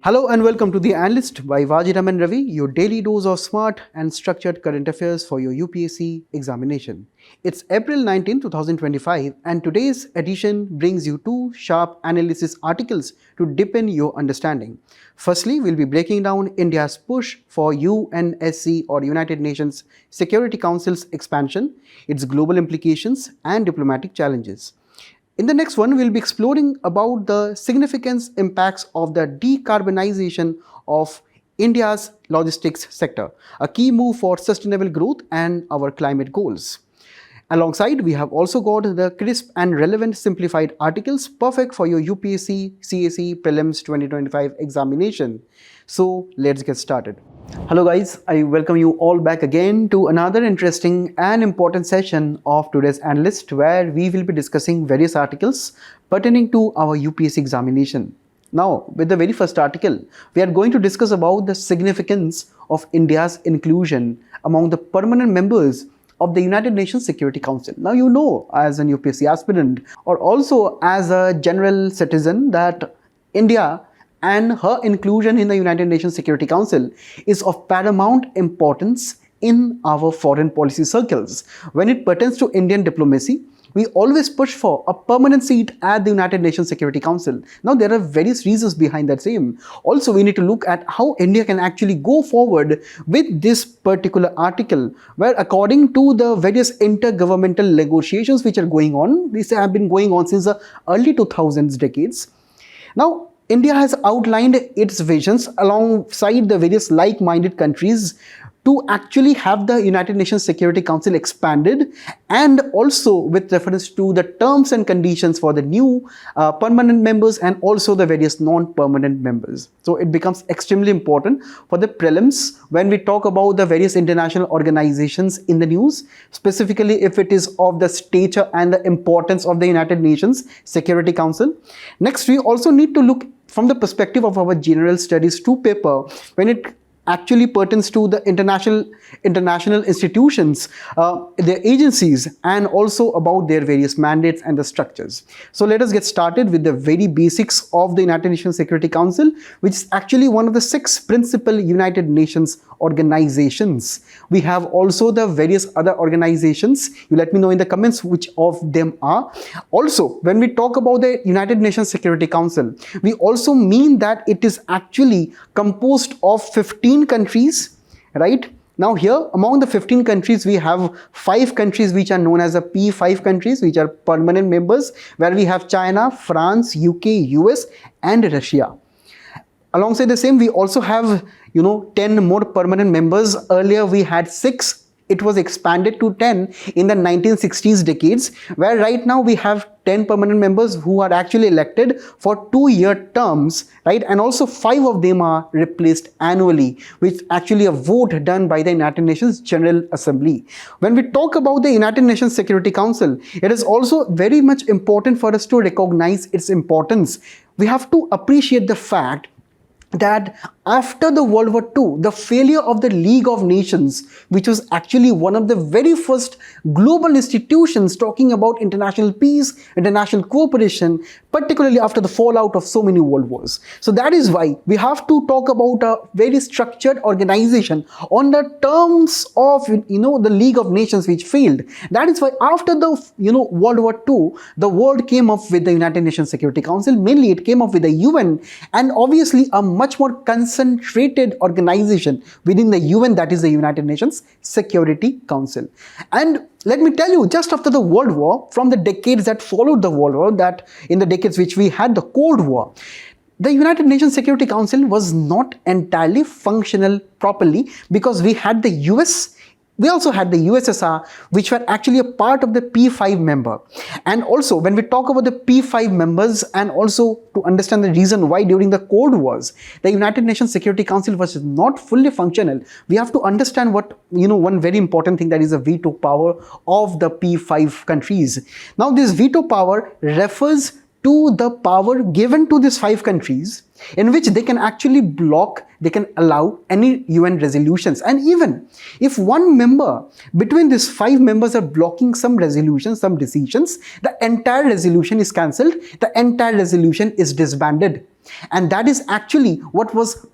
Hello and welcome to the Analyst by Vajiram and Ravi, your daily dose of smart and structured current affairs for your UPSC examination. It's April 19, 2025 and today's edition brings you two sharp analysis articles to deepen your understanding. Firstly, we'll be breaking down India's push for UNSC or United Nations Security Council's expansion, its global implications and diplomatic challenges. In the next one, we'll be exploring about the significance impacts of the decarbonization of India's logistics sector, a key move for sustainable growth and our climate goals. Alongside, we have also got the crisp and relevant simplified articles perfect for your UPSC CAC Prelims 2025 examination. So let's get started. Hello guys, I welcome you all back again to another interesting and important session of today's Analyst, where we will be discussing various articles pertaining to our UPSC examination. Now, with the very first article, we are going to discuss about the significance of India's inclusion among the permanent members of the United Nations Security Council. Now, you know, as an UPSC aspirant or also as a general citizen, that India and her inclusion in the United Nations Security Council is of paramount importance in our foreign policy circles. When it pertains to Indian diplomacy, we always push for a permanent seat at the United Nations Security Council. Now, there are various reasons behind that same. Also, we need to look at how India can actually go forward with this particular article, where according to the various intergovernmental negotiations which are going on, these have been going on since the early 2000s decades. Now, India has outlined its visions alongside the various like-minded countries to actually have the United Nations Security Council expanded, and also with reference to the terms and conditions for the new permanent members and also the various non-permanent members. So it becomes extremely important for the prelims when we talk about the various international organizations in the news, specifically if it is of the stature and the importance of the United Nations Security Council. Next, we also need to look from the perspective of our general studies 2 paper when it actually pertains to the international institutions, their agencies, and also about their various mandates and the structures. So let us get started with the very basics of the United Nations Security Council, which is actually one of the 6 principal United Nations organizations. We have also the various other organizations. You let me know in the comments which of them are. Also, when we talk about the United Nations Security Council, we also mean that it is actually composed of 15 countries, right? Now here, among the 15 countries, we have 5 countries which are known as the P5 countries, which are permanent members, where we have China, France, UK, US, and Russia. Alongside the same, we also have, 10 more permanent members. Earlier, we had 6. It was expanded to 10 in the 1960s decades, where right now we have 10 permanent members who are actually elected for 2-year terms, right? And also 5 of them are replaced annually, which actually a vote done by the United Nations General Assembly. When we talk about the United Nations Security Council, it is also very much important for us to recognize its importance. We have to appreciate the fact that after the World War II, the failure of the League of Nations, which was actually one of the very first global institutions talking about international peace, international cooperation, particularly after the fallout of so many world wars. So that is why we have to talk about a very structured organization on the terms of, the League of Nations, which failed. That is why after the, World War II, the world came up with the United Nations Security Council. Mainly it came up with the UN, and obviously a much more concentrated organization within the UN, that is the United Nations Security Council. And let me tell you, just after the World War, from the decades that followed the World War, that in the decades which we had the Cold War, the United Nations Security Council was not entirely functional properly, because we had the US, we also had the USSR, which were actually a part of the P5 member. And also, when we talk about the P5 members, and also to understand the reason why during the Cold Wars, the United Nations Security Council was not fully functional, we have to understand what, one very important thing, that is the veto power of the P5 countries. Now, this veto power refers to the power given to these 5 countries in which they can actually block, they can allow any UN resolutions. And even if one member between these 5 members are blocking some resolutions, some decisions, the entire resolution is cancelled, the entire resolution is disbanded. And that is actually what was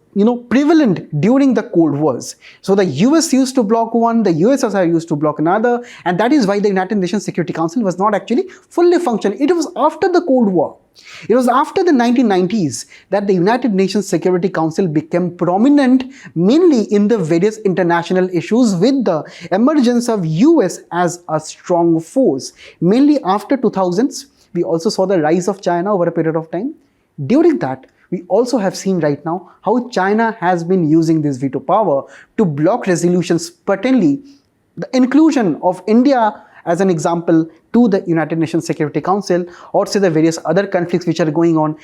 prevalent during the Cold Wars. So the US used to block one, the USSR used to block another, and that is why the United Nations Security Council was not actually fully functioning. It was after the Cold War. It was after the 1990s that the United Nations Security Council became prominent, mainly in the various international issues, with the emergence of US as a strong force. Mainly after 2000s, we also saw the rise of China over a period of time. During that, we also have seen right now how China has been using this veto power to block resolutions, pertaining the inclusion of India as an example to the United Nations Security Council, or say the various other conflicts which are going on.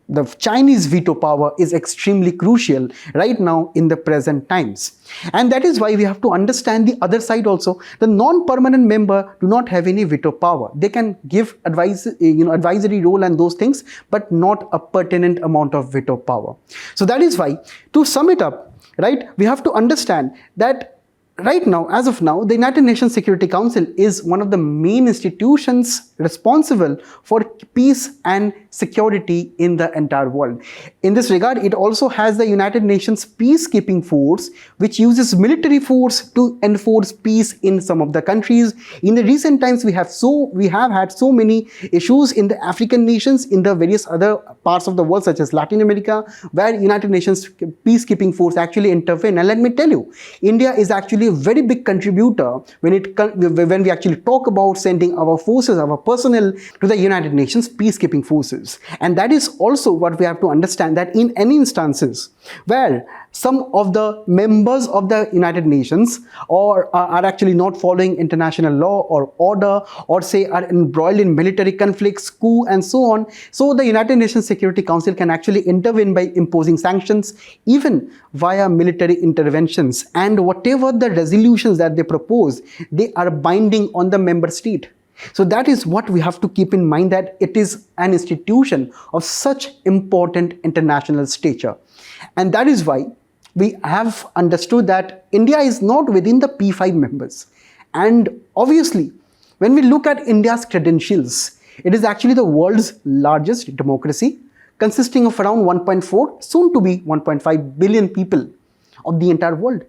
The Chinese veto power is extremely crucial right now in the present times. And that is why we have to understand the other side also. The non-permanent member do not have any veto power. They can give advice, advisory role and those things, but not a pertinent amount of veto power. So that is why, to sum it up, right, we have to understand that right now, as of now, the United Nations Security Council is one of the main institutions responsible for peace and security in the entire world. In this regard, it also has the United Nations peacekeeping force, which uses military force to enforce peace in some of the countries. In the recent times, we have had so many issues in the African nations, in the various other parts of the world, such as Latin America, where United Nations peacekeeping force actually intervene. And let me tell you, India is actually a very big contributor when we actually talk about sending our forces, our personnel to the United Nations peacekeeping forces. And that is also what we have to understand, that in any instances where some of the members of the United Nations are actually not following international law or order, or say are embroiled in military conflicts, coup and so on, so the United Nations Security Council can actually intervene by imposing sanctions, even via military interventions. And whatever the resolutions that they propose, they are binding on the member state. So that is what we have to keep in mind, that it is an institution of such important international stature. And that is why we have understood that India is not within the P5 members. And obviously, when we look at India's credentials, it is actually the world's largest democracy, consisting of around 1.4, soon to be 1.5 billion people of the entire world.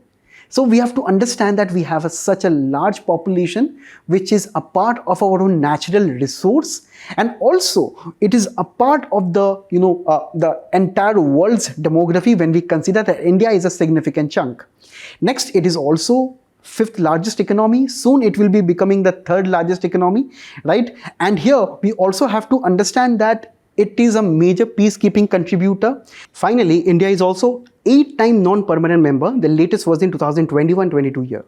So we have to understand that we have such a large population, which is a part of our own natural resource, and also it is a part of the entire world's demography when we consider that India is a significant chunk. Next, it is also 5th largest economy. Soon it will be becoming the 3rd largest economy, right? And here we also have to understand that it is a major peacekeeping contributor. Finally, India is also 8-time non-permanent member. The latest was in 2021-22 year.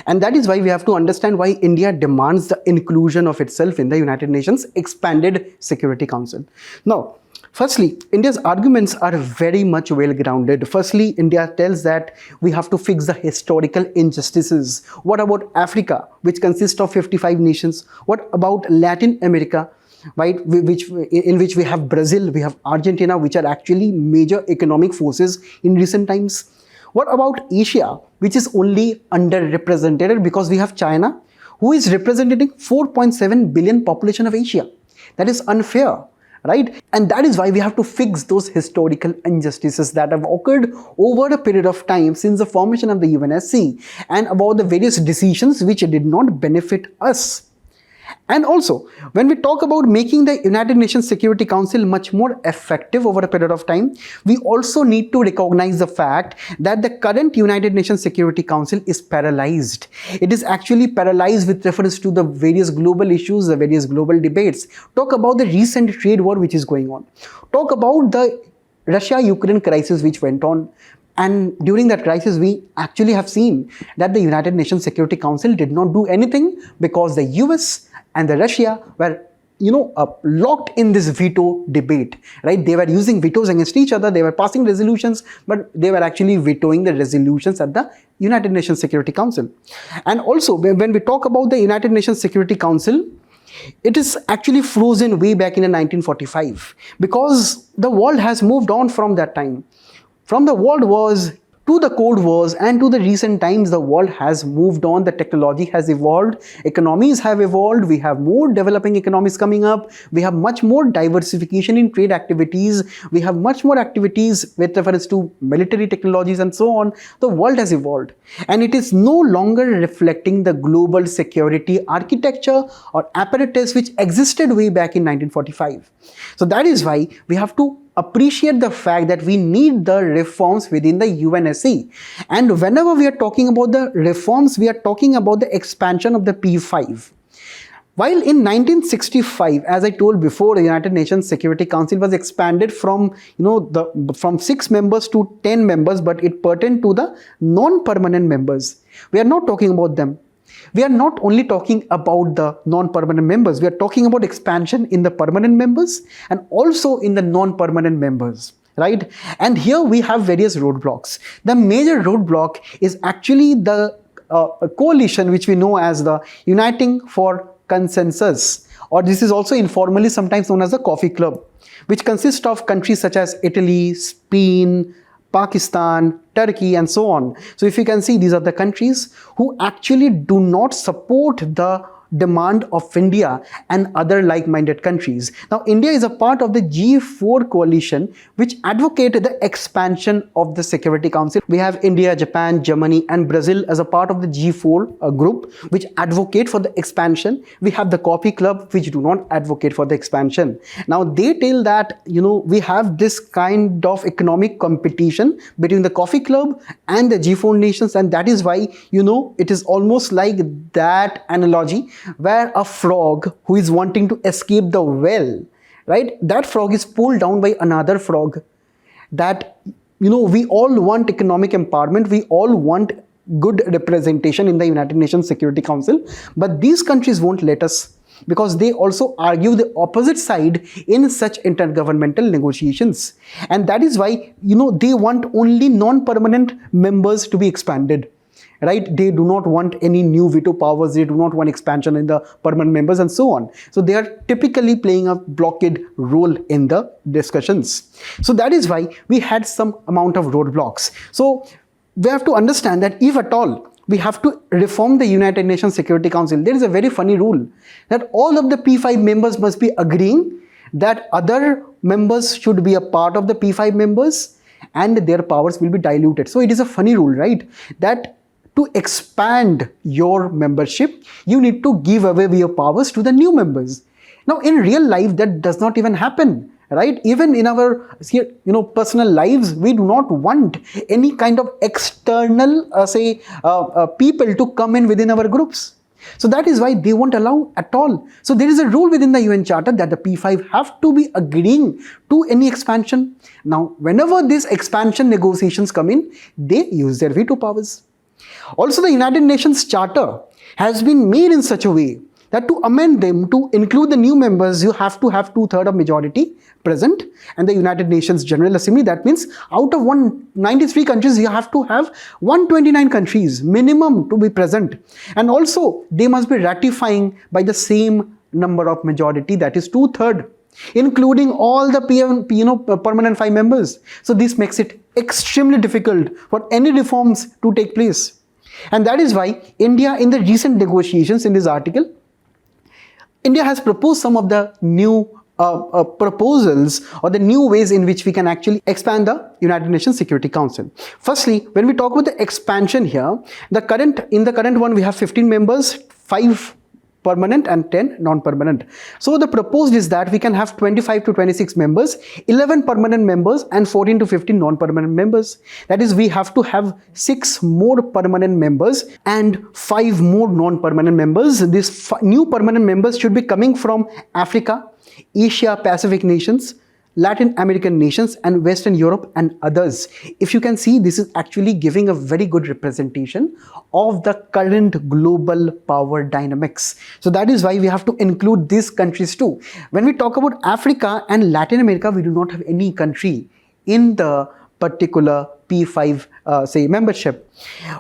And that is why we have to understand why India demands the inclusion of itself in the United Nations Expanded Security Council. Now, firstly, India's arguments are very much well-grounded. Firstly, India tells that we have to fix the historical injustices. What about Africa, which consists of 55 nations? What about Latin America, right, in which we have Brazil, we have Argentina, which are actually major economic forces in recent times? What about Asia, which is only underrepresented because we have China, who is representing 4.7 billion population of Asia? That is unfair, right? And that is why we have to fix those historical injustices that have occurred over a period of time since the formation of the UNSC, and about the various decisions which did not benefit us. And also, when we talk about making the United Nations Security Council much more effective over a period of time, we also need to recognize the fact that the current United Nations Security Council is paralyzed. It is actually paralyzed with reference to the various global issues, the various global debates. Talk about the recent trade war which is going on. Talk about the Russia-Ukraine crisis which went on. And during that crisis, we actually have seen that the United Nations Security Council did not do anything because the US and the Russia were locked in this veto debate, right? They were using vetoes against each other. They were passing resolutions, but they were actually vetoing the resolutions at the United Nations Security Council. And also, when we talk about the United Nations Security Council, It is actually frozen way back in 1945 because the world has moved on from that time. From the World Wars to the Cold Wars and to the recent times, the world has moved on, the technology has evolved, economies have evolved, we have more developing economies coming up, we have much more diversification in trade activities, we have much more activities with reference to military technologies and so on. The world has evolved and it is no longer reflecting the global security architecture or apparatus which existed way back in 1945. So that is why we have to appreciate the fact that we need the reforms within the UNSC. And whenever we are talking about the reforms, we are talking about the expansion of the P5. While in 1965, as I told before, the United Nations Security Council was expanded from, from 6 members to 10 members, but it pertained to the non-permanent members. We are not talking about them. We are not only talking about the non-permanent members, we are talking about expansion in the permanent members and also in the non-permanent members, right? And here we have various roadblocks. The major roadblock is actually the coalition which we know as the Uniting for Consensus, or this is also informally sometimes known as the Coffee Club, which consists of countries such as Italy, Spain, Pakistan, Turkey and so on. So if you can see, these are the countries who actually do not support the demand of India and other like-minded countries. Now, India is a part of the G4 coalition which advocate the expansion of the Security Council. We have India, Japan, Germany and Brazil as a part of the G4 group which advocate for the expansion. We have the Coffee Club which do not advocate for the expansion. Now, they tell that, we have this kind of economic competition between the Coffee Club and the G4 nations, and that is why, it is almost like that analogy where a frog who is wanting to escape the well, right? That frog is pulled down by another frog. That, we all want economic empowerment. We all want good representation in the United Nations Security Council. But these countries won't let us because they also argue the opposite side in such intergovernmental negotiations. And that is why, they want only non-permanent members to be expanded. Right? They do not want any new veto powers. They do not want expansion in the permanent members and so on. So they are typically playing a blockade role in the discussions. So that is why we had some amount of roadblocks. So we have to understand that if at all we have to reform the United Nations Security Council, there is a very funny rule that all of the P5 members must be agreeing that other members should be a part of the P5 members and their powers will be diluted. So it is a funny rule, right? That to expand your membership, you need to give away your powers to the new members. Now, in real life, that does not even happen, right? Even in our, personal lives, we do not want any kind of external, people to come in within our groups. So that is why they won't allow at all. So there is a rule within the UN Charter that the P5 have to be agreeing to any expansion. Now, whenever these expansion negotiations come in, they use their veto powers. Also, the United Nations Charter has been made in such a way that to amend them to include the new members, you have to have 2/3 of majority present. And the United Nations General Assembly, that means out of 193 countries, you have to have 129 countries minimum to be present. And also, they must be ratifying by the same number of majority, that is 2/3, including all the permanent 5 members. So this makes it extremely difficult for any reforms to take place. And that is why India, in the recent negotiations in this article, India has proposed some of the new proposals or the new ways in which we can actually expand the United Nations Security Council. Firstly, when we talk about the expansion here, in the current one we have 15 members, 5 permanent and 10 non-permanent. So the proposed is that we can have 25 to 26 members, 11 permanent members and 14 to 15 non-permanent members. That is, we have to have 6 more permanent members and 5 more non-permanent members. These new permanent members should be coming from Africa, Asia Pacific nations, Latin American nations and Western Europe and others. If you can see, this is actually giving a very good representation of the current global power dynamics. So that is why we have to include these countries too. When we talk about Africa and Latin America, we do not have any country in the particular P5 membership.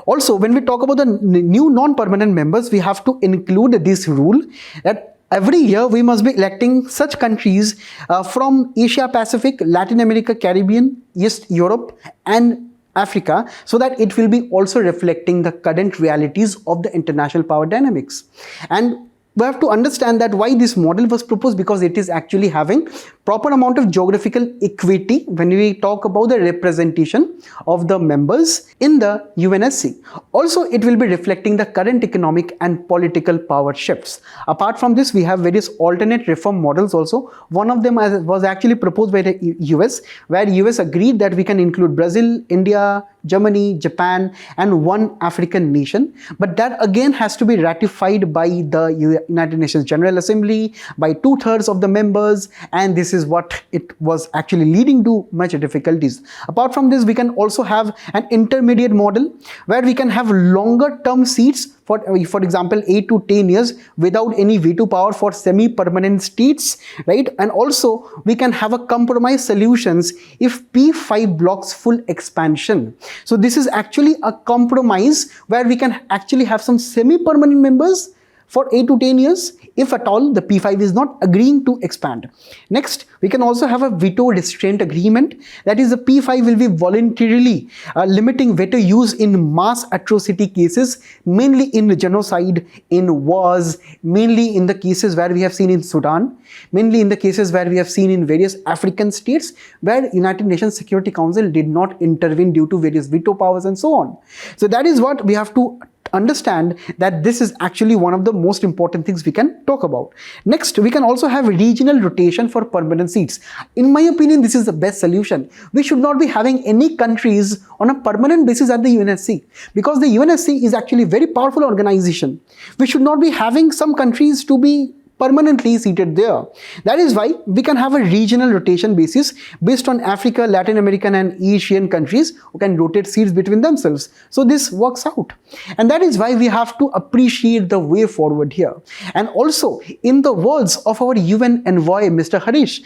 Also, when we talk about the new non-permanent members, we have to include this rule that Every year, we must be electing such countries from Asia Pacific, Latin America, Caribbean, East Europe, and Africa, so that it will be also reflecting the current realities of the international power dynamics. And we have to understand that why this model was proposed, because it is actually having proper amount of geographical equity when we talk about the representation of the members in the UNSC. Also, it will be reflecting the current economic and political power shifts. Apart from this, we have various alternate reform models also. One of them was actually proposed by the US, where US agreed that we can include Brazil, India, Germany, Japan, and one African nation. But that again has to be ratified by the United Nations General Assembly by 2/3 of the members, and this is what it was actually leading to much difficulties. Apart from this, we can also have an intermediate model where we can have longer term seats, for example 8 to 10 years without any veto power for semi-permanent states, right? And also we can have a compromise solutions if P5 blocks full expansion. So this is actually a compromise where we can actually have some semi-permanent members for 8 to 10 years, if at all the P5 is not agreeing to expand. Next, we can also have a veto restraint agreement. That is, the P5 will be voluntarily limiting veto use in mass atrocity cases, mainly in genocide, in wars, mainly in the cases where we have seen in Sudan, mainly in the cases where we have seen in various African states, where United Nations Security Council did not intervene due to various veto powers and so on. So that is what we have to understand, that this is actually one of the most important things we can talk about. Next, we can also have regional rotation for permanent seats. In my opinion, this is the best solution. We should not be having any countries on a permanent basis at the UNSC, because the UNSC is actually a very powerful organization. We should not be having some countries to be permanently seated there. That is why we can have a regional rotation basis based on Africa, Latin American and Asian countries who can rotate seats between themselves. So this works out. And that is why we have to appreciate the way forward here. And also, in the words of our UN envoy, Mr. Harish,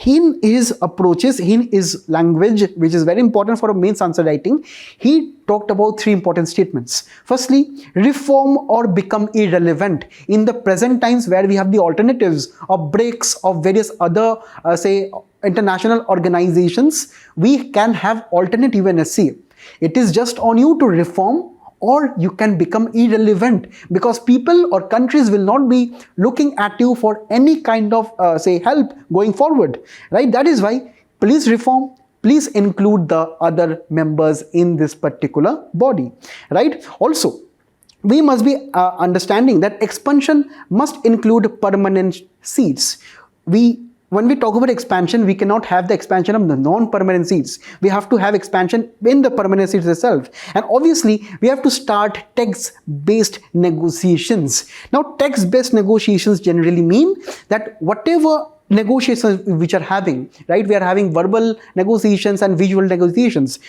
in his approaches, in his language, which is very important for a main answer writing, he talked about 3 important statements. Firstly, reform or become irrelevant. In the present times where we have the alternatives of BRICS, of various other, say, international organizations, we can have alternate UNSC. It is just on you to reform, or you can become irrelevant, because people or countries will not be looking at you for any kind of, say, help going forward, right? That is why, please reform, please include the other members in this particular body, right? Also, we must be understanding that expansion must include permanent seats. When we talk about expansion, we cannot have the expansion of the non-permanent seats. We have to have expansion in the permanent seats itself. And obviously, we have to start text-based negotiations. Now, text-based negotiations generally mean that whatever negotiations which are having, right? We are having verbal negotiations and visual negotiations.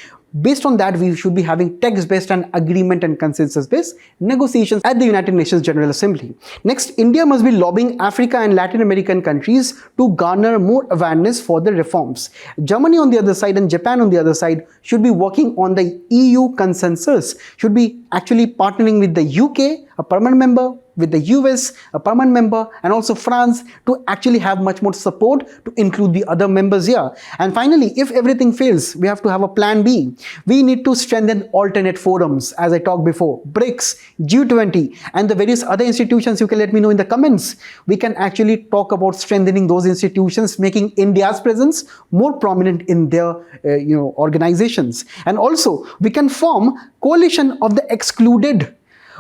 Based on that, we should be having text-based and agreement and consensus-based negotiations at the United Nations General Assembly. Next, India must be lobbying Africa and Latin American countries to garner more awareness for the reforms. Germany on the other side and Japan on the other side should be working on the EU consensus, should be actually partnering with the UK, a permanent member, with the US, a permanent member, and also France, to actually have much more support to include the other members here. And finally, if everything fails, we have to have a plan B. We need to strengthen alternate forums, as I talked before, BRICS, G20, and the various other institutions. You can let me know in the comments. We can actually talk about strengthening those institutions, making India's presence more prominent in their organizations. And also, we can form coalition of the excluded.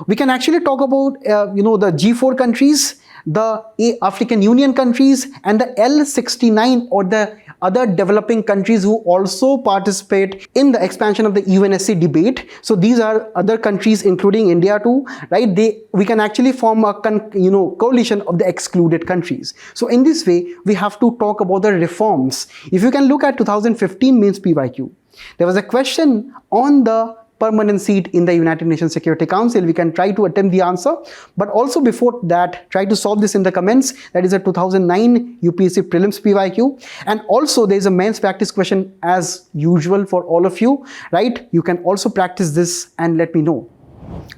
We can actually talk about the G4 countries, the African Union countries, and the L69, or the other developing countries who also participate in the expansion of the UNSC debate. So these are other countries, including India too, right? We can actually form a coalition of the excluded countries. So in this way, we have to talk about the reforms. If you can look at 2015 mains PYQ, there was a question on the permanent seat in the United Nations Security Council. We can try to attempt the answer, but also before that, try to solve this in the comments. That is a 2009 UPSC prelims PYQ, and also there is a mains practice question as usual for all of you, right? You can also practice this and let me know.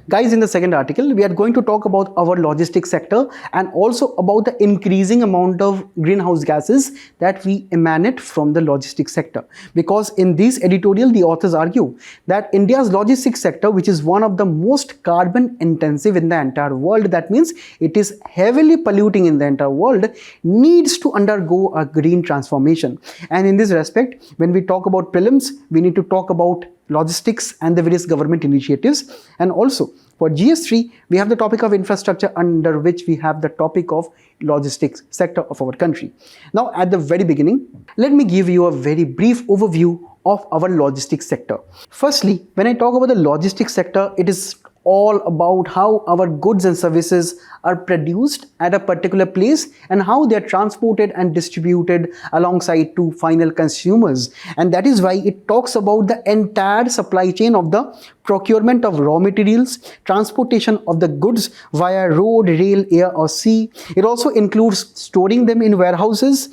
Guys, in the second article, we are going to talk about our logistics sector and also about the increasing amount of greenhouse gases that we emanate from the logistics sector. Because in this editorial, the authors argue that India's logistics sector, which is one of the most carbon intensive in the entire world, that means it is heavily polluting in the entire world, needs to undergo a green transformation. And in this respect, when we talk about prelims, we need to talk about logistics and the various government initiatives. And also for GS3, we have the topic of infrastructure, under which we have the topic of logistics sector of our country. Now, at the very beginning, let me give you a very brief overview of our logistics sector. Firstly, when I talk about the logistics sector, it is all about how our goods and services are produced at a particular place and how they are transported and distributed alongside to final consumers. And that is why it talks about the entire supply chain of the procurement of raw materials, transportation of the goods via road, rail, air or sea. It also includes storing them in warehouses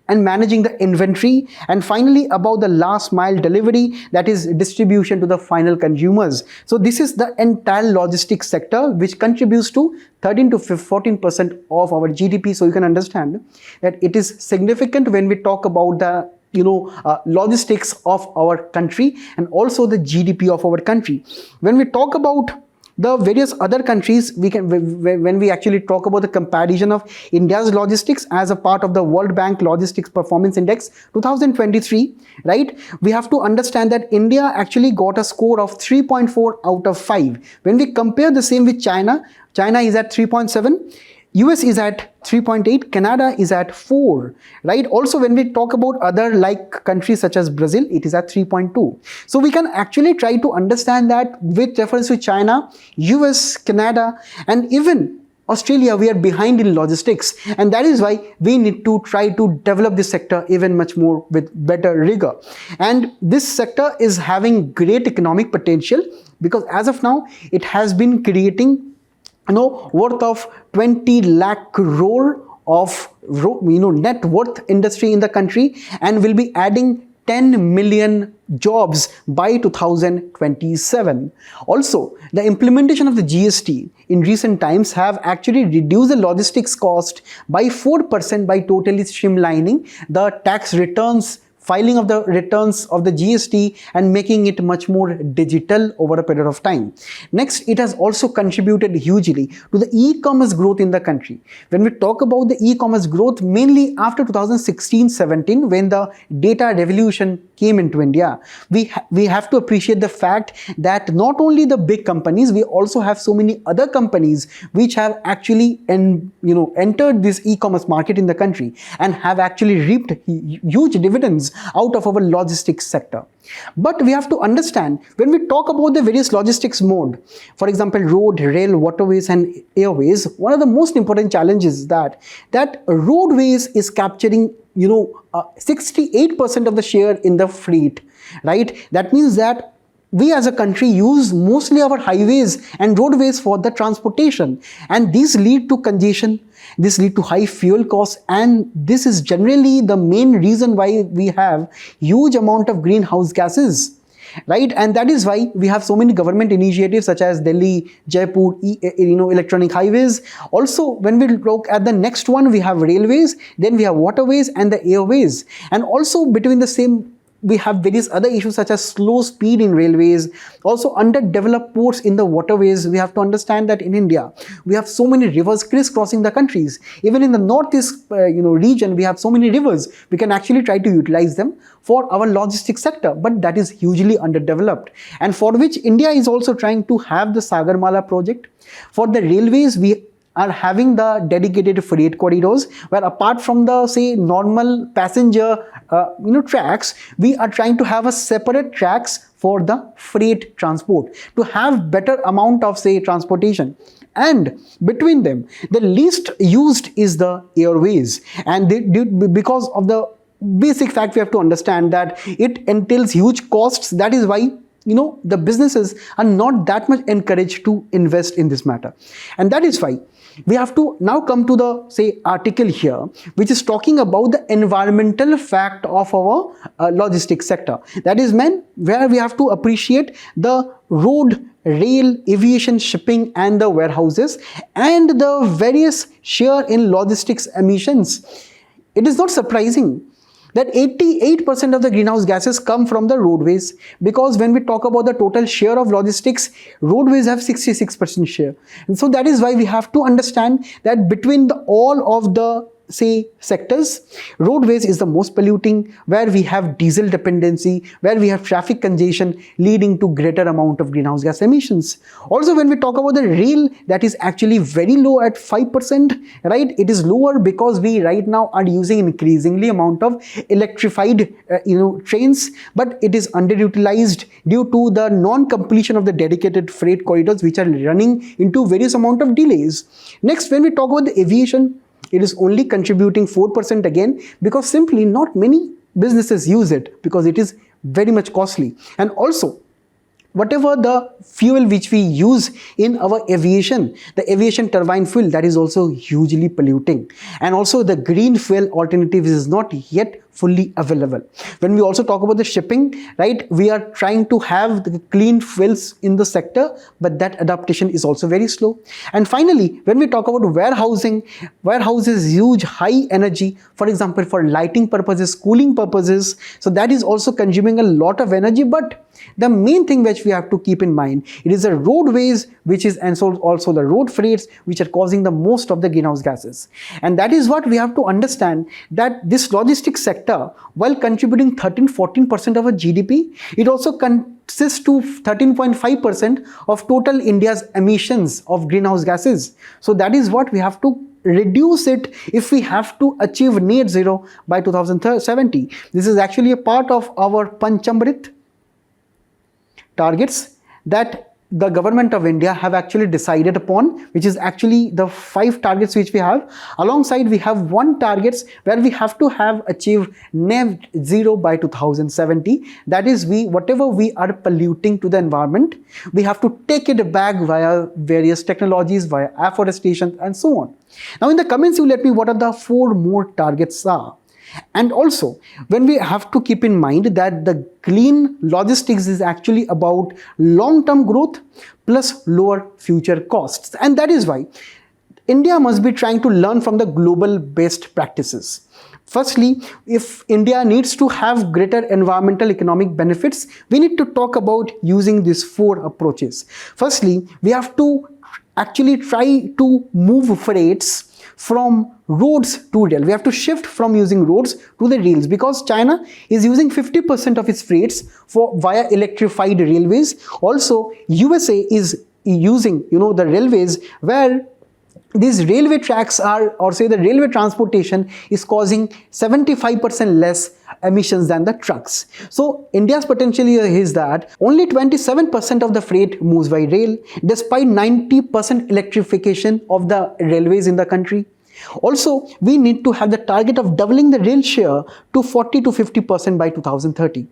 and managing the inventory, and finally about the last mile delivery, that is distribution to the final consumers. So this is the entire logistics sector, which contributes to 13 to 14% of our GDP. So you can understand that it is significant when we talk about the logistics of our country and also the GDP of our country. When we talk about the various other countries, when we actually talk about the comparison of India's logistics as a part of the World Bank Logistics Performance Index 2023, right? We have to understand that India actually got a score of 3.4 out of 5. When we compare the same with China, China is at 3.7. US is at 3.8, Canada is at 4, right? Also, when we talk about other like countries such as Brazil, it is at 3.2. So we can actually try to understand that with reference to China, US, Canada, and even Australia, we are behind in logistics. And that is why we need to try to develop this sector even much more with better rigor. And this sector is having great economic potential because as of now, it has been creating worth of 20 lakh crore of net worth industry in the country, and will be adding 10 million jobs by 2027. Also, the implementation of the GST in recent times have actually reduced the logistics cost by 4% by totally streamlining the tax returns, filing of the returns of the GST and making it much more digital over a period of time. Next, it has also contributed hugely to the e-commerce growth in the country. When we talk about the e-commerce growth, mainly after 2016-17, when the data revolution came into India, we have to appreciate the fact that not only the big companies, we also have so many other companies which have actually entered this e-commerce market in the country and have actually reaped huge dividends out of our logistics sector. But we have to understand, when we talk about the various logistics mode, for example, road, rail, waterways and airways, one of the most important challenges is that roadways is capturing 68% of the share in the freight, right? That means that we as a country use mostly our highways and roadways for the transportation, and these lead to congestion, this lead to high fuel costs, and this is generally the main reason why we have huge amount of greenhouse gases, right? And that is why we have so many government initiatives such as Delhi, Jaipur, electronic highways. Also, when we look at the next one, we have railways, then we have waterways and the airways, and also between the same we have various other issues such as slow speed in railways, also underdeveloped ports in the waterways. We have to understand that in India, we have so many rivers crisscrossing the countries. Even in the northeast region, we have so many rivers. We can actually try to utilize them for our logistics sector, but that is hugely underdeveloped, and for which India is also trying to have the Sagarmala project. For the railways, we are having the dedicated freight corridors, where apart from the normal passenger tracks, we are trying to have a separate tracks for the freight transport to have better amount of transportation. And between them, the least used is the airways, and because of the basic fact, we have to understand that it entails huge costs. That is why the businesses are not that much encouraged to invest in this matter. And that is why we have to now come to the article here, which is talking about the environmental fact of our logistics sector. That is where we have to appreciate the road, rail, aviation, shipping and the warehouses and the various share in logistics emissions. It is not surprising that 88% of the greenhouse gases come from the roadways, because when we talk about the total share of logistics, roadways have 66% share. And so that is why we have to understand that between all of the sectors, roadways is the most polluting, where we have diesel dependency, where we have traffic congestion leading to greater amount of greenhouse gas emissions. Also, when we talk about the rail, that is actually very low at 5%, right? It is lower because we right now are using increasingly amount of electrified trains, but it is underutilized due to the non-completion of the dedicated freight corridors, which are running into various amount of delays. Next, when we talk about the aviation, it is only contributing 4% again, because simply not many businesses use it, because it is very much costly. And also, whatever the fuel which we use in our aviation, the aviation turbine fuel, that is also hugely polluting. And also the green fuel alternative is not yet fully available. When we also talk about the shipping, right, we are trying to have the clean fuels in the sector, but that adaptation is also very slow. And finally, when we talk about warehousing, warehouses use high energy, for example, for lighting purposes, cooling purposes. So that is also consuming a lot of energy. But the main thing which we have to keep in mind, it is the roadways, which is, and so also the road freights, which are causing the most of the greenhouse gases. And that is what we have to understand, that this logistics sector, while contributing 13-14% of our GDP, it also consists to 13.5% of total India's emissions of greenhouse gases. So that is what we have to reduce it if we have to achieve net zero by 2070. This is actually a part of our Panchamrit targets that the government of India have actually decided upon, which is actually the 5 targets which we have. Alongside, we have 1 targets where we have to have achieved net zero by 2070. That is, whatever we are polluting to the environment, we have to take it back via various technologies, via afforestation and so on. Now in the comments, you let me what are the 4 more targets are. And also, when we have to keep in mind that the clean logistics is actually about long-term growth plus lower future costs. And that is why India must be trying to learn from the global best practices. Firstly, if India needs to have greater environmental economic benefits, we need to talk about using these 4 approaches. Firstly, we have to actually try to move freights from roads to rail. We have to shift from using roads to the rails, because China is using 50% of its freights via electrified railways. Also, USA is using the railways, where these railway tracks are, or say the railway transportation is causing 75% less emissions than the trucks. So India's potential here is that only 27% of the freight moves by rail, despite 90% electrification of the railways in the country. Also, we need to have the target of doubling the rail share to 40 to 50% by 2030.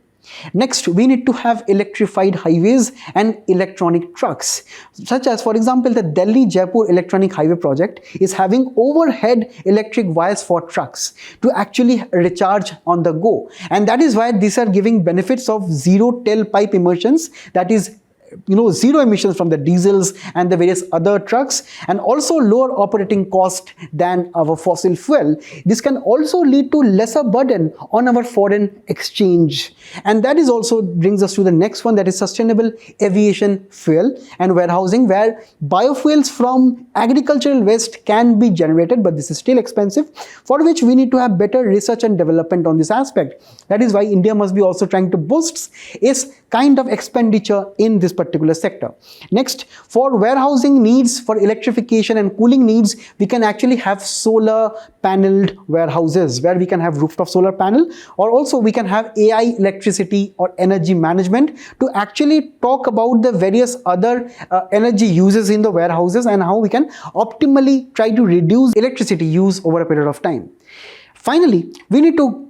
Next, we need to have electrified highways and electronic trucks, such as, for example, the Delhi-Jaipur electronic highway project is having overhead electric wires for trucks to actually recharge on the go. And that is why these are giving benefits of zero tailpipe emissions, that is zero emissions from the diesels and the various other trucks, and also lower operating cost than our fossil fuel. This can also lead to lesser burden on our foreign exchange. And that is also brings us to the next one, that is sustainable aviation fuel and warehousing, where biofuels from agricultural waste can be generated, but this is still expensive, for which we need to have better research and development on this aspect. That is why India must be also trying to boost its kind of expenditure in this particular sector. Next, for warehousing needs, for electrification and cooling needs, we can actually have solar paneled warehouses, where we can have rooftop solar panel, or also we can have AI electricity or energy management to actually talk about the various other energy uses in the warehouses and how we can optimally try to reduce electricity use over a period of time. Finally, we need to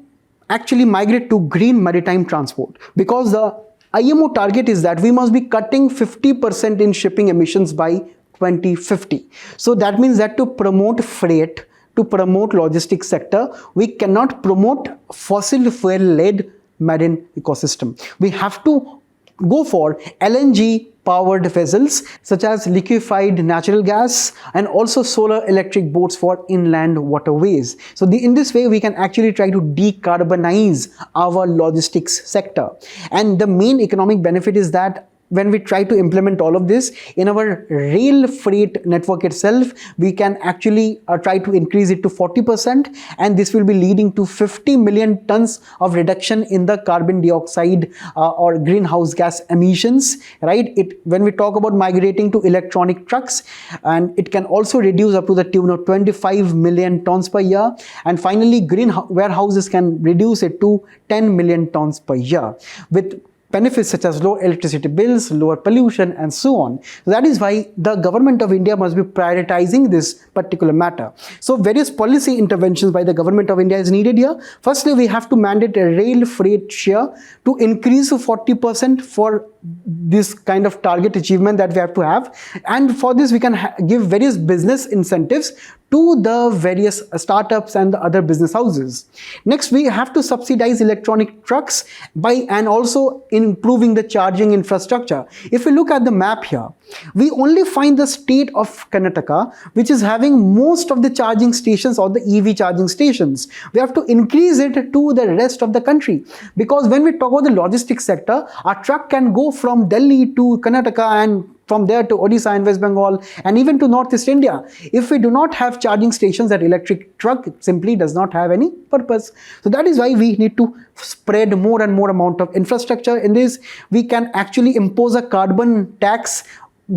actually migrate to green maritime transport, because the IMO target is that we must be cutting 50% in shipping emissions by 2050. So that means that to promote freight, to promote logistics sector, we cannot promote fossil fuel led marine ecosystem. We have to go for LNG powered vessels such as liquefied natural gas and also solar electric boats for inland waterways. So in this way we can actually try to decarbonize our logistics sector, and the main economic benefit is that when we try to implement all of this in our rail freight network itself, we can actually try to increase it to 40%, and this will be leading to 50 million tons of reduction in the carbon dioxide or greenhouse gas emissions, right? When we talk about migrating to electronic trucks, and it can also reduce up to the tune of 25 million tons per year, and finally green warehouses can reduce it to 10 million tons per year, with benefits such as low electricity bills, lower pollution, and so on. So that is why the government of India must be prioritizing this particular matter. So various policy interventions by the government of India is needed here. Firstly, we have to mandate a rail freight share to increase to 40% for this kind of target achievement that we have to have, and for this we can give various business incentives to the various startups and the other business houses. Next, we have to subsidize electronic trucks by and also improving the charging infrastructure. If we look at the map here, we only find the state of Karnataka which is having most of the charging stations or the EV charging stations. We have to increase it to the rest of the country, because when we talk about the logistics sector, our truck can go from Delhi to Karnataka and from there to Odisha and West Bengal and even to Northeast India. If we do not have charging stations, that electric truck simply does not have any purpose. So that is why we need to spread more and more amount of infrastructure in this. We can actually impose a carbon tax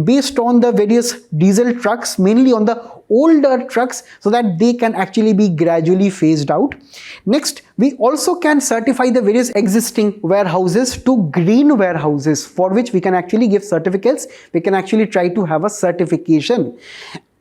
based on the various diesel trucks, mainly on the older trucks, so that they can actually be gradually phased out. Next, we also can certify the various existing warehouses to green warehouses, for which we can actually give certificates. We can actually try to have a certification.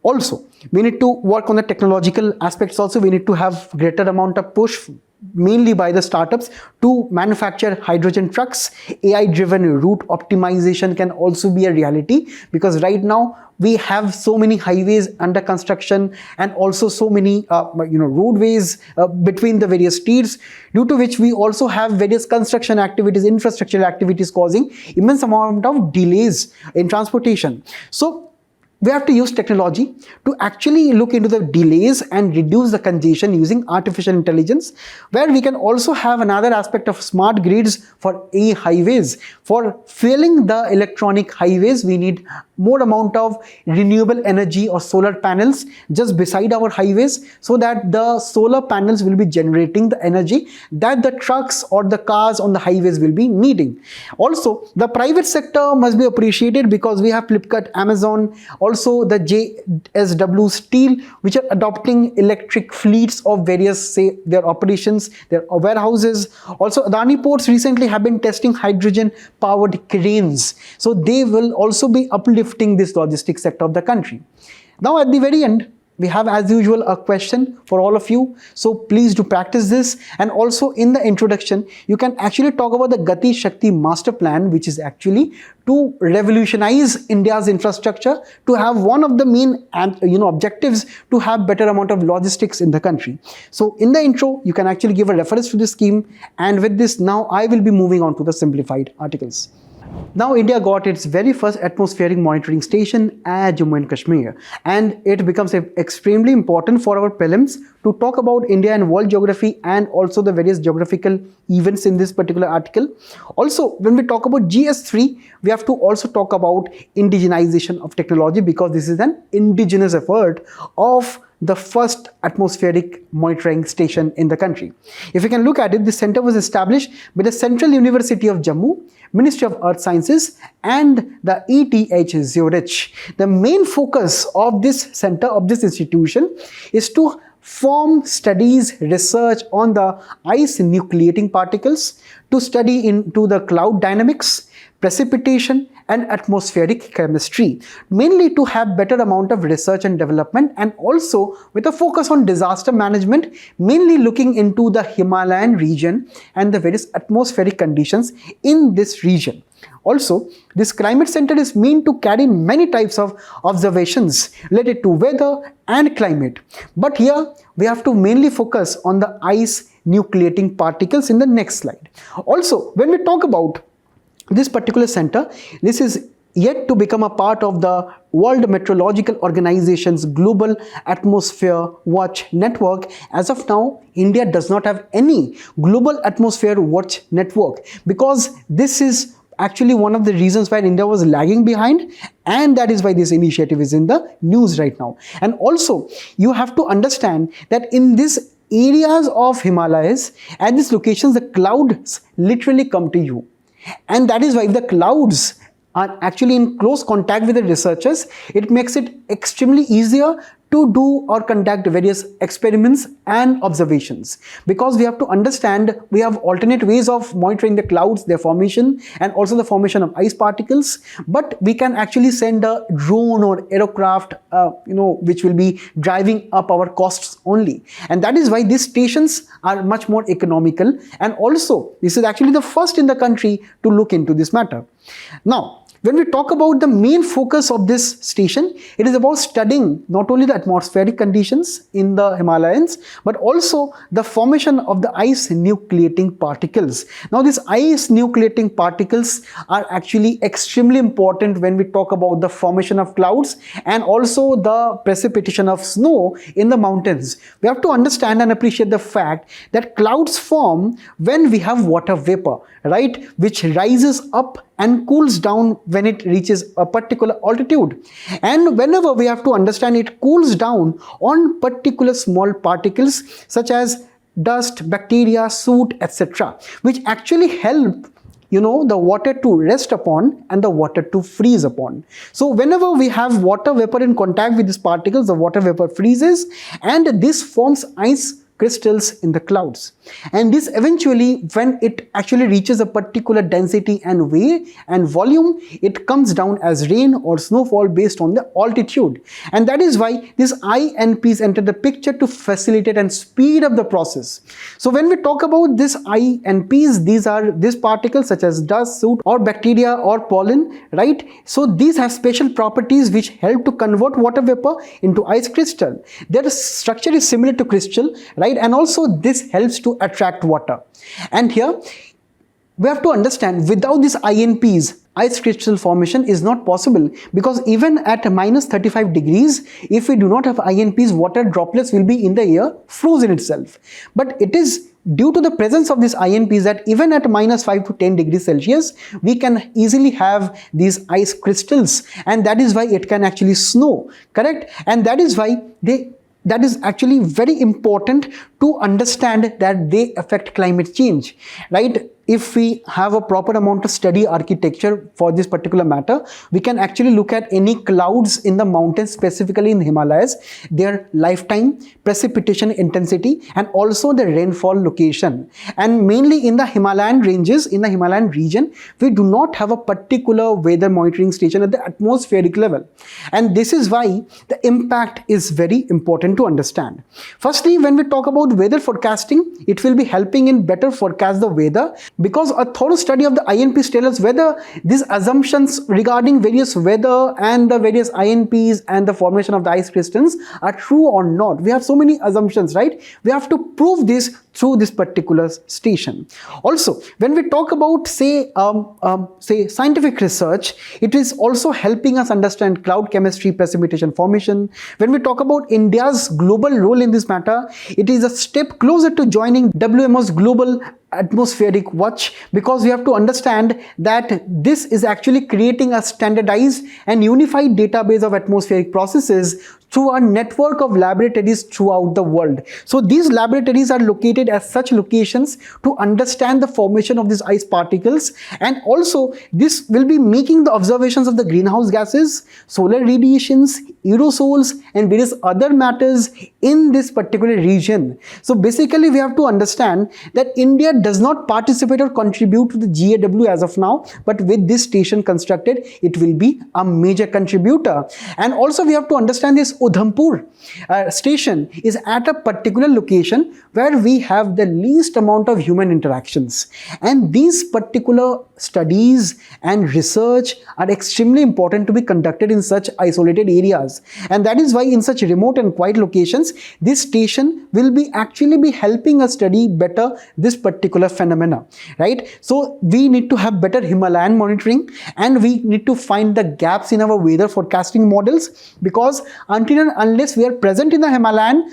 Also, we need to work on the technological aspects also. We need to have greater amount of push, mainly by the startups, to manufacture hydrogen trucks. AI driven route optimization can also be a reality, because right now we have so many highways under construction and also so many roadways between the various states, due to which we also have various construction activities, infrastructural activities, causing immense amount of delays in transportation. So we have to use technology to actually look into the delays and reduce the congestion using artificial intelligence, where we can also have another aspect of smart grids for highways. For fueling the electronic highways, we need more amount of renewable energy or solar panels just beside our highways, so that the solar panels will be generating the energy that the trucks or the cars on the highways will be needing. Also, the private sector must be appreciated, because we have Flipkart, Amazon, also the JSW Steel, which are adopting electric fleets of various, say, their operations, their warehouses. Also, Adani Ports recently have been testing hydrogen powered cranes. So they will also be uplifting this logistics sector of the country. Now at the very end, we have as usual a question for all of you. So please do practice this. And also in the introduction, you can actually talk about the Gati Shakti master plan, which is actually to revolutionize India's infrastructure, to have one of the main objectives to have better amount of logistics in the country. So in the intro, you can actually give a reference to this scheme. And with this, now I will be moving on to the simplified articles. Now India got its very first atmospheric monitoring station at Jammu and Kashmir, and it becomes extremely important for our prelims to talk about India and world geography and also the various geographical events in this particular article. Also, when we talk about GS3, we have to also talk about indigenization of technology, because this is an indigenous effort of the first atmospheric monitoring station in the country. If you can look at it, this center was established by the Central University of Jammu, Ministry of Earth Sciences, and the ETH Zurich. The main focus of this center, of this institution, is to form studies, research on the ice nucleating particles, to study into the cloud dynamics, precipitation, and atmospheric chemistry, mainly to have better amount of research and development, and also with a focus on disaster management, mainly looking into the Himalayan region and the various atmospheric conditions in this region. Also, this climate center is meant to carry many types of observations related to weather and climate. But here we have to mainly focus on the ice nucleating particles in the next slide. Also, when we talk about this particular center, this is yet to become a part of the World Meteorological Organization's Global Atmosphere Watch Network. As of now, India does not have any Global Atmosphere Watch Network, because this is actually one of the reasons why India was lagging behind, and that is why this initiative is in the news right now. And also, you have to understand that in these areas of Himalayas, at these locations, the clouds literally come to you. And that is why if the clouds are actually in close contact with the researchers, it makes it extremely easier to do or conduct various experiments and observations, because we have to understand we have alternate ways of monitoring the clouds, their formation, and also the formation of ice particles. But we can actually send a drone or aircraft which will be driving up our costs only, and that is why these stations are much more economical, and also this is actually the first in the country to look into this matter. Now, when we talk about the main focus of this station, it is about studying not only the atmospheric conditions in the Himalayas, but also the formation of the ice nucleating particles. Now, these ice nucleating particles are actually extremely important when we talk about the formation of clouds and also the precipitation of snow in the mountains. We have to understand and appreciate the fact that clouds form when we have water vapor, right, which rises up and cools down when it reaches a particular altitude. And whenever we have to understand it cools down on particular small particles such as dust, bacteria, soot, etc., which actually help the water to rest upon and the water to freeze upon. So whenever we have water vapor in contact with these particles, the water vapor freezes and this forms ice crystals in the clouds, and this eventually, when it actually reaches a particular density and weight and volume, it comes down as rain or snowfall based on the altitude. And that is why these INPs enter the picture to facilitate and speed up the process. So when we talk about this INPs, these particles such as dust, soot or bacteria or pollen, right? So these have special properties which help to convert water vapor into ice crystal. Their structure is similar to crystal, right? And also this helps to attract water. And here we have to understand, without these INPs, ice crystal formation is not possible, because even at minus 35 degrees, if we do not have INPs, water droplets will be in the air frozen itself. But it is due to the presence of these INPs that even at minus 5 to 10 degrees Celsius, we can easily have these ice crystals, and that is why it can actually snow, correct? And that is why that is actually very important to understand that they affect climate change, right? If we have a proper amount of study architecture for this particular matter, we can actually look at any clouds in the mountains, specifically in Himalayas, their lifetime, precipitation intensity, and also the rainfall location. And mainly in the Himalayan ranges, in the Himalayan region, we do not have a particular weather monitoring station at the atmospheric level. And this is why the impact is very important to understand. Firstly, when we talk about weather forecasting, it will be helping in better forecast the weather, because a thorough study of the INPs tell us whether these assumptions regarding various weather and the various INPs and the formation of the ice crystals are true or not. We have so many assumptions, right? We have to prove this through this particular station. Also, when we talk about say scientific research, it is also helping us understand cloud chemistry, precipitation formation. When we talk about India's global role in this matter, it is a step closer to joining WMO's global atmospheric watch, because we have to understand that this is actually creating a standardized and unified database of atmospheric processes through a network of laboratories throughout the world. So these laboratories are located at such locations to understand the formation of these ice particles, and also this will be making the observations of the greenhouse gases, solar radiations, aerosols and various other matters in this particular region. So basically we have to understand that India does not participate or contribute to the GAW as of now, but with this station constructed, it will be a major contributor. And also we have to understand this Udhampur station is at a particular location where we have the least amount of human interactions, and these particular studies and research are extremely important to be conducted in such isolated areas, and that is why in such remote and quiet locations this station will be actually be helping us study better this particular phenomena, right? So we need to have better Himalayan monitoring, and we need to find the gaps in our weather forecasting models, because until and unless we are present in the Himalayan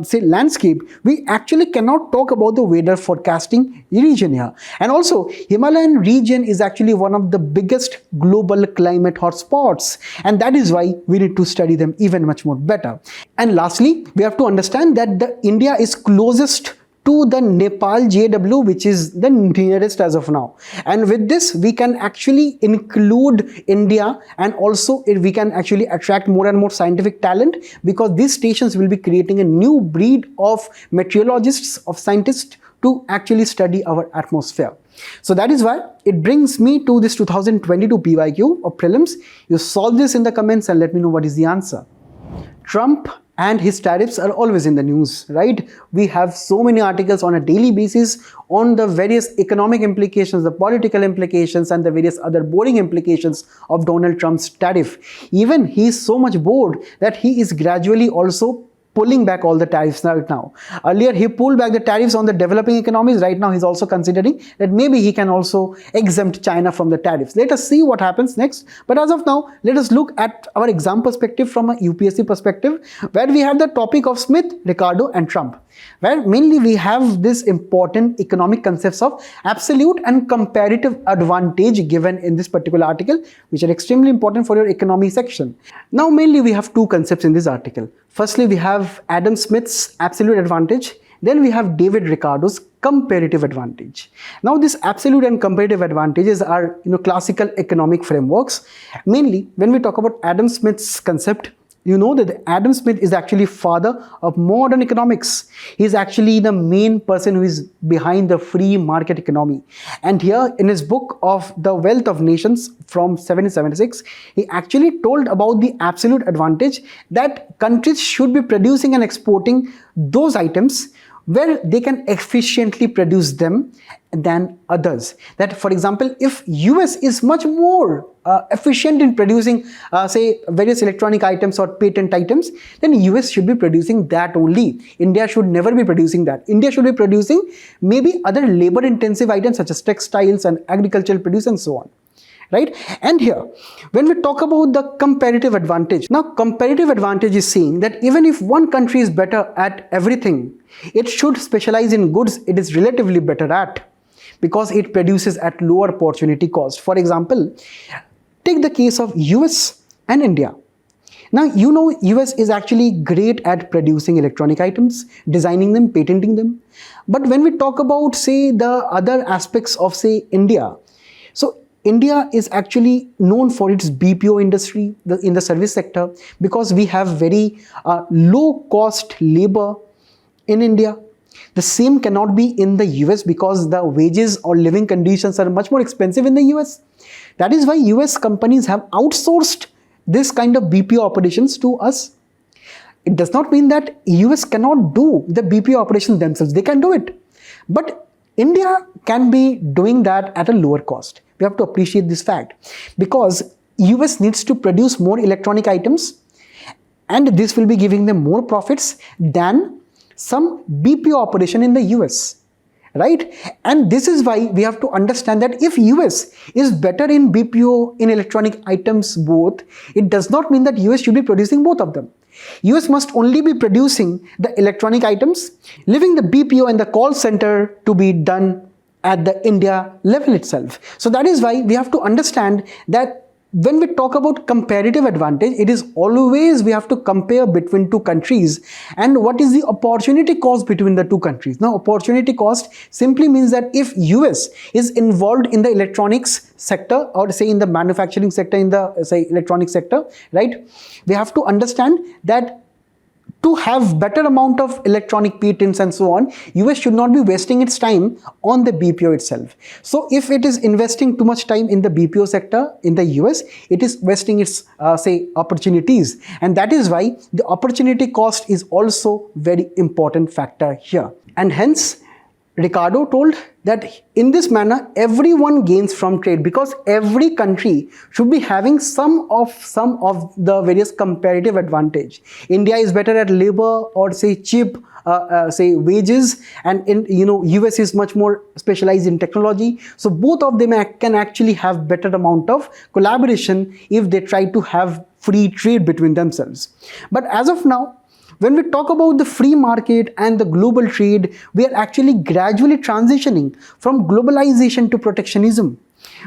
say landscape, we actually cannot talk about the weather forecasting region here. And also Himalayan region is actually one of the biggest global climate hotspots, and that is why we need to study them even much more better. And lastly, we have to understand that India is closest to the Nepal JW, which is the nearest as of now, and with this we can actually include India, and also we can actually attract more and more scientific talent, because these stations will be creating a new breed of meteorologists, of scientists to actually study our atmosphere. So that is why it brings me to this 2022 PYQ or prelims. You solve this in the comments and let me know what is the answer. Trump and his tariffs are always in the news, right? We have so many articles on a daily basis on the various economic implications, the political implications, and the various other boring implications of Donald Trump's tariff. Even he is so much bored that he is gradually also pulling back all the tariffs right now. Earlier he pulled back the tariffs on the developing economies. Right now he's also considering that maybe he can also exempt China from the tariffs. Let us see what happens next. But as of now, let us look at our exam perspective from a UPSC perspective, where we have the topic of Smith, Ricardo and Trump, where mainly we have this important economic concepts of absolute and comparative advantage given in this particular article, which are extremely important for your economy section. Now mainly we have two concepts in this article. Firstly, we have Adam Smith's absolute advantage. Then we have David Ricardo's comparative advantage. Now this absolute and comparative advantages are classical economic frameworks. Mainly when we talk about Adam Smith's concept, you know that Adam Smith is actually father of modern economics. He is actually the main person who is behind the free market economy. And here in his book of The Wealth of Nations from 1776, he actually told about the absolute advantage that countries should be producing and exporting those items where they can efficiently produce them than others. That, for example, if US is much more efficient in producing say various electronic items or patent items, then US should be producing that only. India should never be producing that. India should be producing maybe other labor intensive items such as textiles and agricultural produce and so on. Right? And here, when we talk about the comparative advantage, now comparative advantage is saying that even if one country is better at everything, it should specialize in goods it is relatively better at, because it produces at lower opportunity cost. For example, take the case of US and India. Now, US is actually great at producing electronic items, designing them, patenting them. But when we talk about, say, the other aspects of, say, India, so India is actually known for its BPO industry in the service sector, because we have very low cost labor in India. The same cannot be in the US, because the wages or living conditions are much more expensive in the US. That is why US companies have outsourced this kind of BPO operations to us. It does not mean that US cannot do the BPO operations themselves. They can do it. But India can be doing that at a lower cost. We have to appreciate this fact, because US needs to produce more electronic items, and this will be giving them more profits than some BPO operation in the US, right? And this is why we have to understand that if US is better in BPO, in electronic items both, it does not mean that US should be producing both of them. US must only be producing the electronic items, leaving the BPO and the call center to be done at the India level itself. So that is why we have to understand that when we talk about comparative advantage, it is always we have to compare between two countries and what is the opportunity cost between the two countries. Now, opportunity cost simply means that if US is involved in the electronics sector, or say in the manufacturing sector, in the say electronic sector, right, we have to understand that to have better amount of electronic patents and so on, US should not be wasting its time on the BPO itself. So if it is investing too much time in the BPO sector in the US, it is wasting its opportunities, and that is why the opportunity cost is also very important factor here. And hence Ricardo told that in this manner everyone gains from trade, because every country should be having some of the various comparative advantage. India is better at labor or say cheap wages, and in US is much more specialized in technology. So both of them can actually have better amount of collaboration if they try to have free trade between themselves. But as of now, when we talk about the free market and the global trade, we are actually gradually transitioning from globalization to protectionism,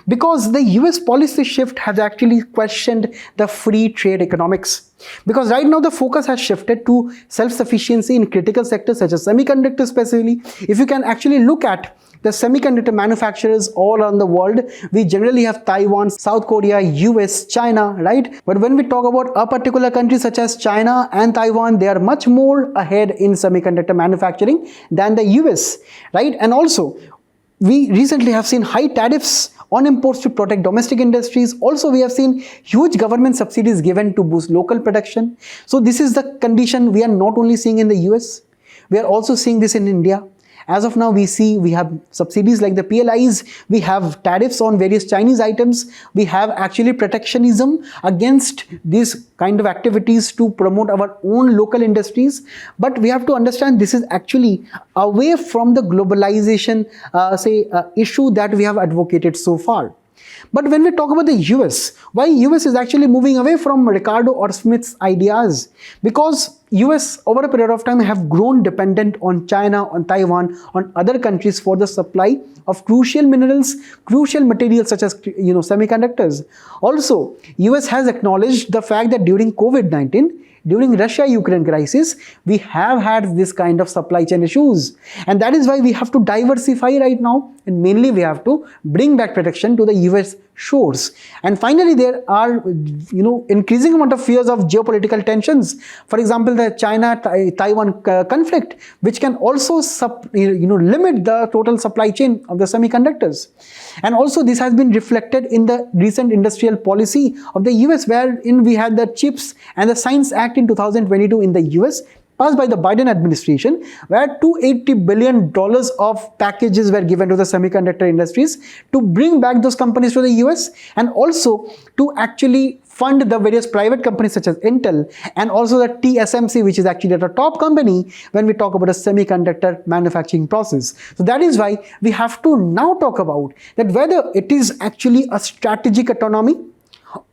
because the US policy shift has actually questioned the free trade economics. Because right now the focus has shifted to self-sufficiency in critical sectors such as semiconductors especially. If you can actually look at the semiconductor manufacturers all around the world, we generally have Taiwan, South Korea, US, China, right? But when we talk about a particular country such as China and Taiwan, they are much more ahead in semiconductor manufacturing than the US, right? And also, we recently have seen high tariffs on imports to protect domestic industries. Also, we have seen huge government subsidies given to boost local production. So this is the condition we are not only seeing in the US, we are also seeing this in India. As of now, we have subsidies like the PLIs, we have tariffs on various Chinese items, we have actually protectionism against these kind of activities to promote our own local industries. But we have to understand this is actually away from the globalization issue that we have advocated so far. But when we talk about the US, why US is actually moving away from Ricardo or Smith's ideas? Because US over a period of time have grown dependent on China, on Taiwan, on other countries for the supply of crucial minerals, crucial materials such as semiconductors. Also, US has acknowledged the fact that during COVID-19, during Russia-Ukraine crisis, we have had this kind of supply chain issues, and that is why we have to diversify right now, and mainly we have to bring back protection to the US shores. And finally, there are increasing amount of fears of geopolitical tensions. For example, the China-Taiwan conflict, which can also limit the total supply chain of the semiconductors. And also this has been reflected in the recent industrial policy of the US, wherein we had the CHIPS and the Science Act in 2022 in the US, passed by the Biden administration, where $280 billion of packages were given to the semiconductor industries to bring back those companies to the US, and also to actually fund the various private companies such as Intel, and also the TSMC, which is actually the top company when we talk about a semiconductor manufacturing process. So that is why we have to now talk about that whether it is actually a strategic autonomy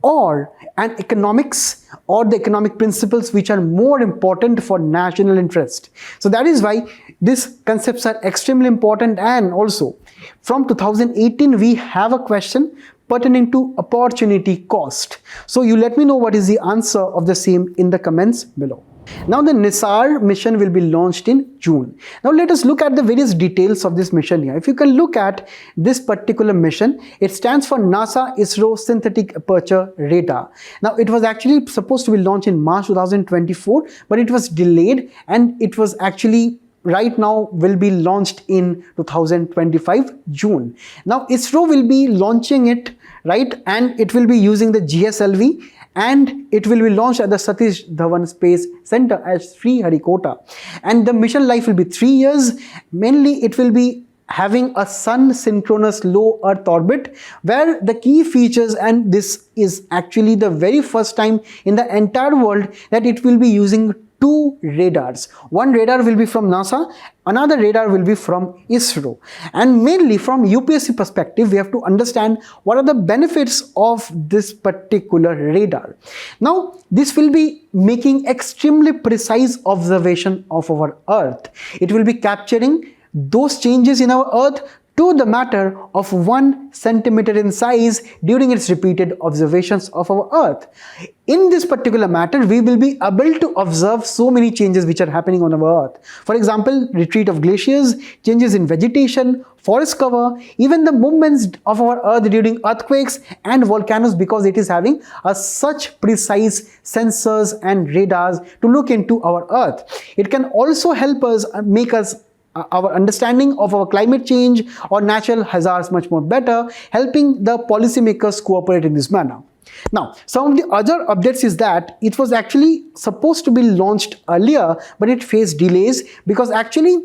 or an economics or the economic principles which are more important for national interest. So that is why these concepts are extremely important. And also from 2018 we have a question pertaining to opportunity cost. So you let me know what is the answer of the same in the comments below. Now the NISAR mission will be launched in June. Now let us look at the various details of this mission here. If you can look at this particular mission, it stands for NASA ISRO Synthetic Aperture Radar. Now it was actually supposed to be launched in March 2024, but it was delayed, and it was actually right now will be launched in 2025 June. Now ISRO will be launching it, right, and it will be using the GSLV, and it will be launched at the Satish Dhawan Space Center at Sriharikota. And the mission life will be 3 years. Mainly it will be having a sun synchronous low Earth orbit, where the key features, and this is actually the very first time in the entire world that it will be using 2 radars. One radar will be from NASA, another radar will be from ISRO. And mainly from UPSC perspective, we have to understand what are the benefits of this particular radar. Now, this will be making extremely precise observation of our Earth. It will be capturing those changes in our Earth to the matter of 1 centimeter in size during its repeated observations of our Earth. In this particular matter, we will be able to observe so many changes which are happening on our Earth. For example, retreat of glaciers, changes in vegetation, forest cover, even the movements of our Earth during earthquakes and volcanoes, because it is having such precise sensors and radars to look into our Earth. It can also help us make us our understanding of our climate change or natural hazards much more better, helping the policymakers cooperate in this manner. Now, some of the other updates is that it was actually supposed to be launched earlier, but it faced delays because actually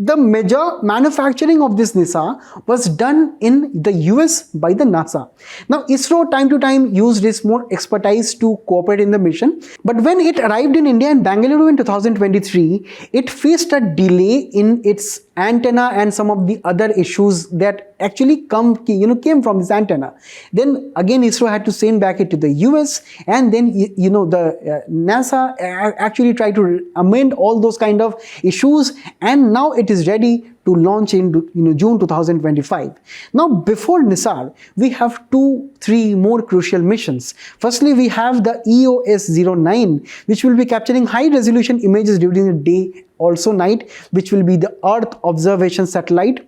the major manufacturing of this NISAR was done in the US by the NASA. Now, ISRO time to time used its more expertise to cooperate in the mission, but when it arrived in India in Bangalore in 2023, it faced a delay in its antenna and some of the other issues that actually came from this antenna. Then again ISRO had to send back it to the US, and then the NASA actually tried to amend all those kind of issues, and now it is ready to launch in June 2025. Now, before NISAR, we have 2-3 more crucial missions. Firstly, we have the EOS-09, which will be capturing high resolution images during the day, also night, which will be the Earth observation satellite.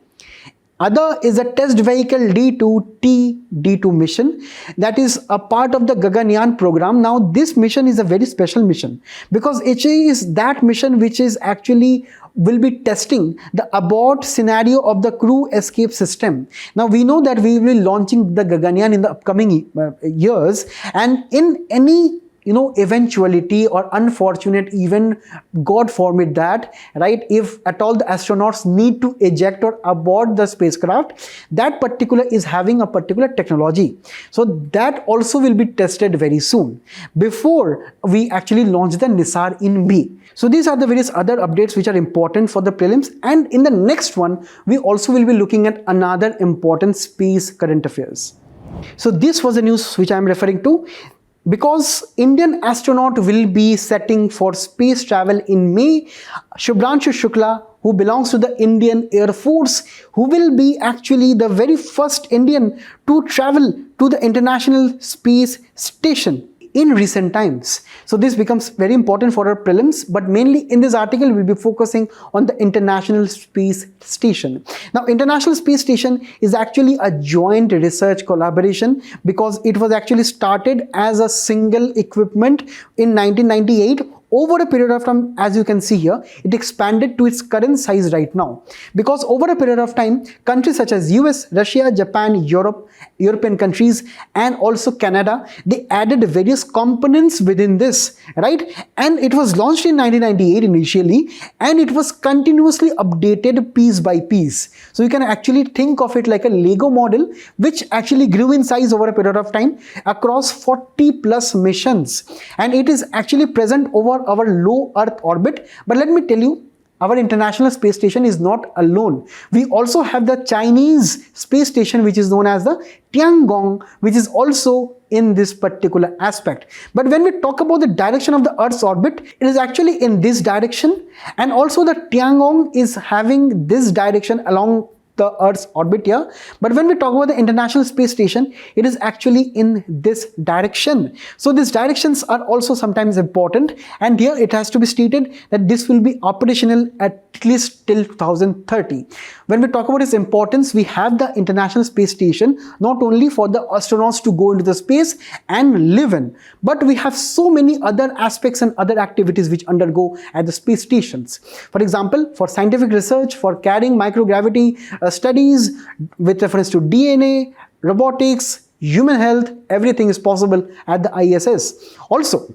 Other is a test vehicle D2 mission, that is a part of the Gaganyaan program. Now, this mission is a very special mission because it is that mission which is actually will be testing the abort scenario of the crew escape system. Now, we know that we will be launching the Gaganyaan in the upcoming years, and in any eventuality or unfortunate event, God forbid that, right, if at all the astronauts need to eject or abort the spacecraft, that particular is having a particular technology. So that also will be tested very soon before we actually launch the NISAR in May. So these are the various other updates which are important for the prelims, and in the next one, we also will be looking at another important space current affairs. So this was the news which I am referring to. Because Indian astronaut will be setting for space travel in May, Shubhranshu Shukla, who belongs to the Indian Air Force, who will be actually the very first Indian to travel to the International Space Station in recent times. So this becomes very important for our prelims, but mainly in this article we'll be focusing on the International Space Station. Now, International Space Station is actually a joint research collaboration because it was actually started as a single equipment in 1998. Over a period of time, as you can see here, it expanded to its current size right now. Because over a period of time, countries such as US, Russia, Japan, European countries, and also Canada, they added various components within this, right? And it was launched in 1998 initially, and it was continuously updated piece by piece. So you can actually think of it like a Lego model, which actually grew in size over a period of time across 40 plus missions. And it is actually present over our low Earth orbit. But let me tell you, our International Space Station is not alone. We also have the Chinese space station, which is known as the Tiangong, which is also in this particular aspect. But when we talk about the direction of the Earth's orbit, it is actually in this direction, and also the Tiangong is having this direction along the Earth's orbit here. But when we talk about the International Space Station, it is actually in this direction. So these directions are also sometimes important, and here it has to be stated that this will be operational at least till 2030. When we talk about its importance, we have the International Space Station not only for the astronauts to go into the space and live in, but we have so many other aspects and other activities which undergo at the space stations. For example, for scientific research, for carrying microgravity studies with reference to DNA, robotics, human health, everything is possible at the ISS. Also,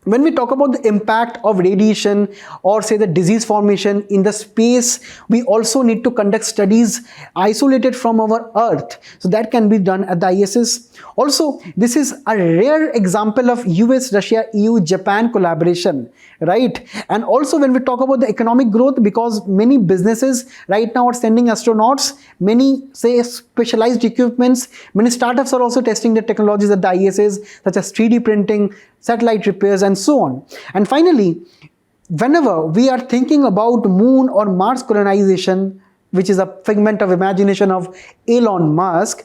when we talk about the impact of radiation or say the disease formation in the space, we also need to conduct studies isolated from our Earth. So that can be done at the ISS. Also, this is a rare example of US, Russia, EU, Japan collaboration, right? And also when we talk about the economic growth, because many businesses right now are sending astronauts, many say specialized equipments, many startups are also testing the technologies at the ISS, such as 3D printing, satellite repairs, and so on. And finally, whenever we are thinking about moon or Mars colonization, which is a figment of imagination of Elon Musk,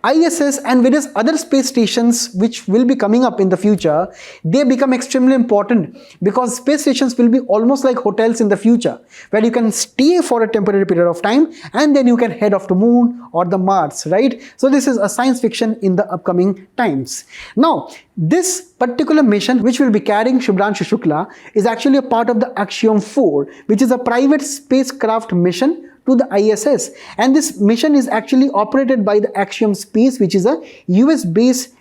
ISS and various other space stations which will be coming up in the future, they become extremely important because space stations will be almost like hotels in the future, where you can stay for a temporary period of time and then you can head off to moon or the Mars, right? So this is a science fiction in the upcoming times. Now, this particular mission which will be carrying Shubhranshu Shukla is actually a part of the Axiom 4, which is a private spacecraft mission to the ISS, and this mission is actually operated by the Axiom Space, which is a US based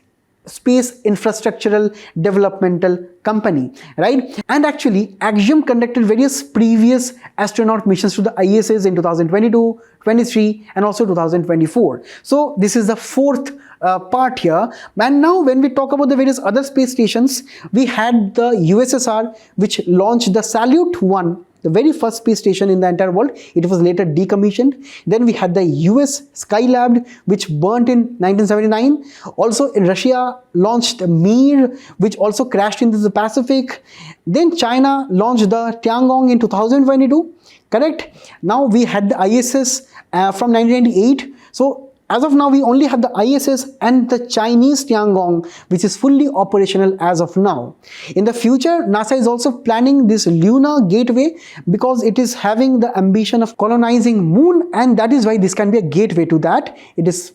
space infrastructural developmental company, right? And actually Axiom conducted various previous astronaut missions to the ISS in 2022, 23 and also 2024. So this is the fourth part here. And now when we talk about the various other space stations, we had the USSR, which launched the Salyut 1, the very first space station in the entire world. It was later decommissioned. Then we had the US Skylab, which burnt in 1979. Also in Russia launched Mir, which also crashed into the Pacific. Then China launched the Tiangong in 2022, correct? Now we had the ISS from 1998. So as of now, we only have the ISS and the Chinese Tiangong, which is fully operational as of now. In the future, NASA is also planning this lunar gateway because it is having the ambition of colonizing moon, and that is why this can be a gateway to that. It is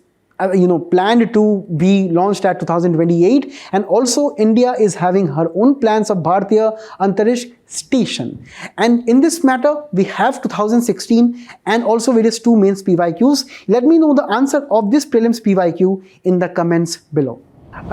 planned to be launched at 2028, and also India is having her own plans of Bharatiya Antariksha Station. And in this matter, we have 2016 and also various two mains PYQs. Let me know the answer of this prelims PYQ in the comments below.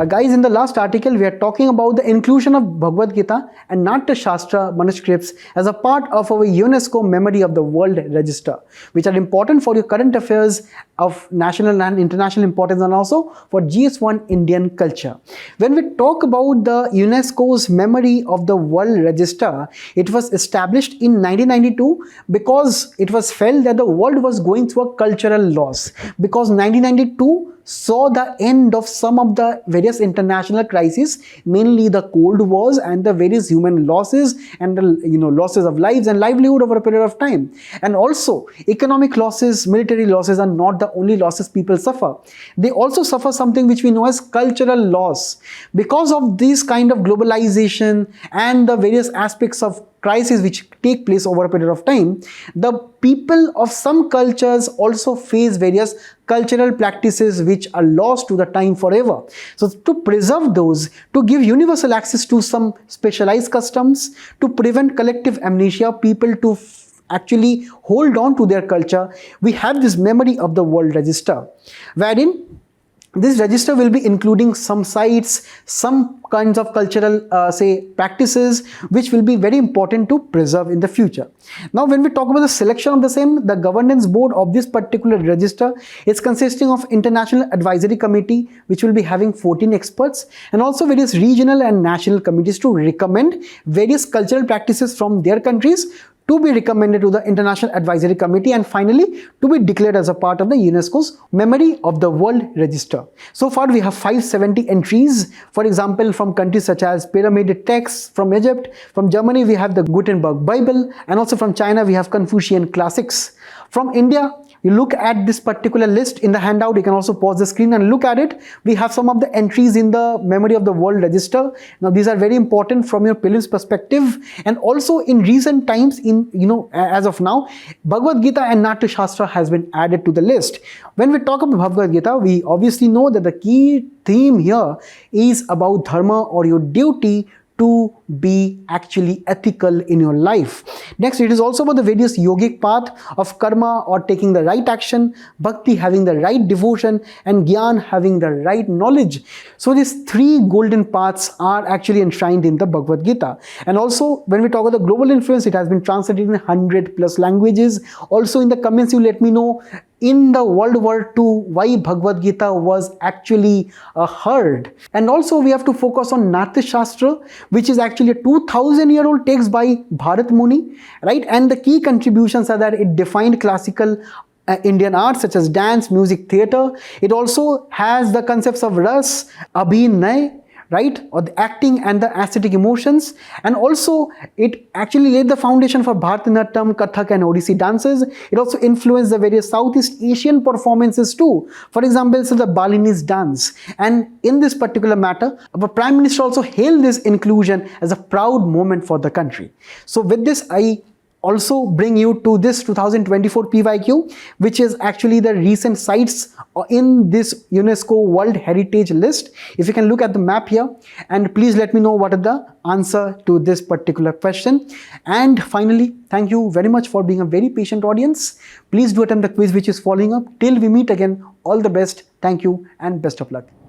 Guys, in the last article, we are talking about the inclusion of Bhagavad Gita and Natya Shastra manuscripts as a part of our UNESCO Memory of the World Register, which are important for your current affairs of national and international importance, and also for GS1 Indian culture. When we talk about the UNESCO's Memory of the World Register, it was established in 1992 because it was felt that the world was going through a cultural loss, because 1992 saw the end of some of the various international crises, mainly the Cold Wars and the various human losses and the losses of lives and livelihood over a period of time. And also economic losses, military losses are not the only losses people suffer. They also suffer something which we know as cultural loss. Because of this kind of globalization and the various aspects of crises which take place over a period of time, the people of some cultures also face various cultural practices which are lost to the time forever. So to preserve those, to give universal access to some specialized customs, to prevent collective amnesia, people to actually hold on to their culture, we have this Memory of the World Register, wherein this register will be including some sites, some kinds of cultural practices which will be very important to preserve in the future. Now when we talk about the selection of the same, the governance board of this particular register is consisting of International Advisory Committee, which will be having 14 experts, and also various regional and national committees to recommend various cultural practices from their countries to be recommended to the International Advisory Committee, and finally to be declared as a part of the UNESCO's Memory of the World Register. So far we have 570 entries, for example from countries such as pyramid texts from Egypt, from Germany we have the Gutenberg Bible, and also from China we have Confucian classics. From India, you look at this particular list in the handout, you can also pause the screen and look at it. We have some of the entries in the Memory of the World Register. Now these are very important from your prelims perspective, and also in recent times, as of now, Bhagavad Gita and Natya Shastra has been added to the list. When we talk about Bhagavad Gita, we obviously know that the key theme here is about dharma, or your duty to be actually ethical in your life. Next, it is also about the various yogic path of karma, or taking the right action, bhakti having the right devotion, and gyan having the right knowledge. So these three golden paths are actually enshrined in the Bhagavad Gita. And also when we talk about the global influence, it has been translated in 100+ languages. Also in the comments you let me know in the World War II why Bhagavad Gita was actually heard. And also we have to focus on Natya Shastra, which is actually a 2000-year-old text by Bharat Muni, right? And the key contributions are that it defined classical Indian arts such as dance, music, theatre. It also has the concepts of ras, abhinay, right? Or the acting and the aesthetic emotions. And also it actually laid the foundation for Bharatanatyam, Kathak and Odissi dances. It also influenced the various Southeast Asian performances too. For example, so the Balinese dance. And in this particular matter, our Prime Minister also hailed this inclusion as a proud moment for the country. So with this, I also bring you to this 2024 PYQ, which is actually the recent sites in this UNESCO World Heritage List. If you can look at the map here, and please let me know what is the answer to this particular question. And finally, thank you very much for being a very patient audience. Please do attempt the quiz which is following up. Till we meet again, all the best. Thank you and best of luck.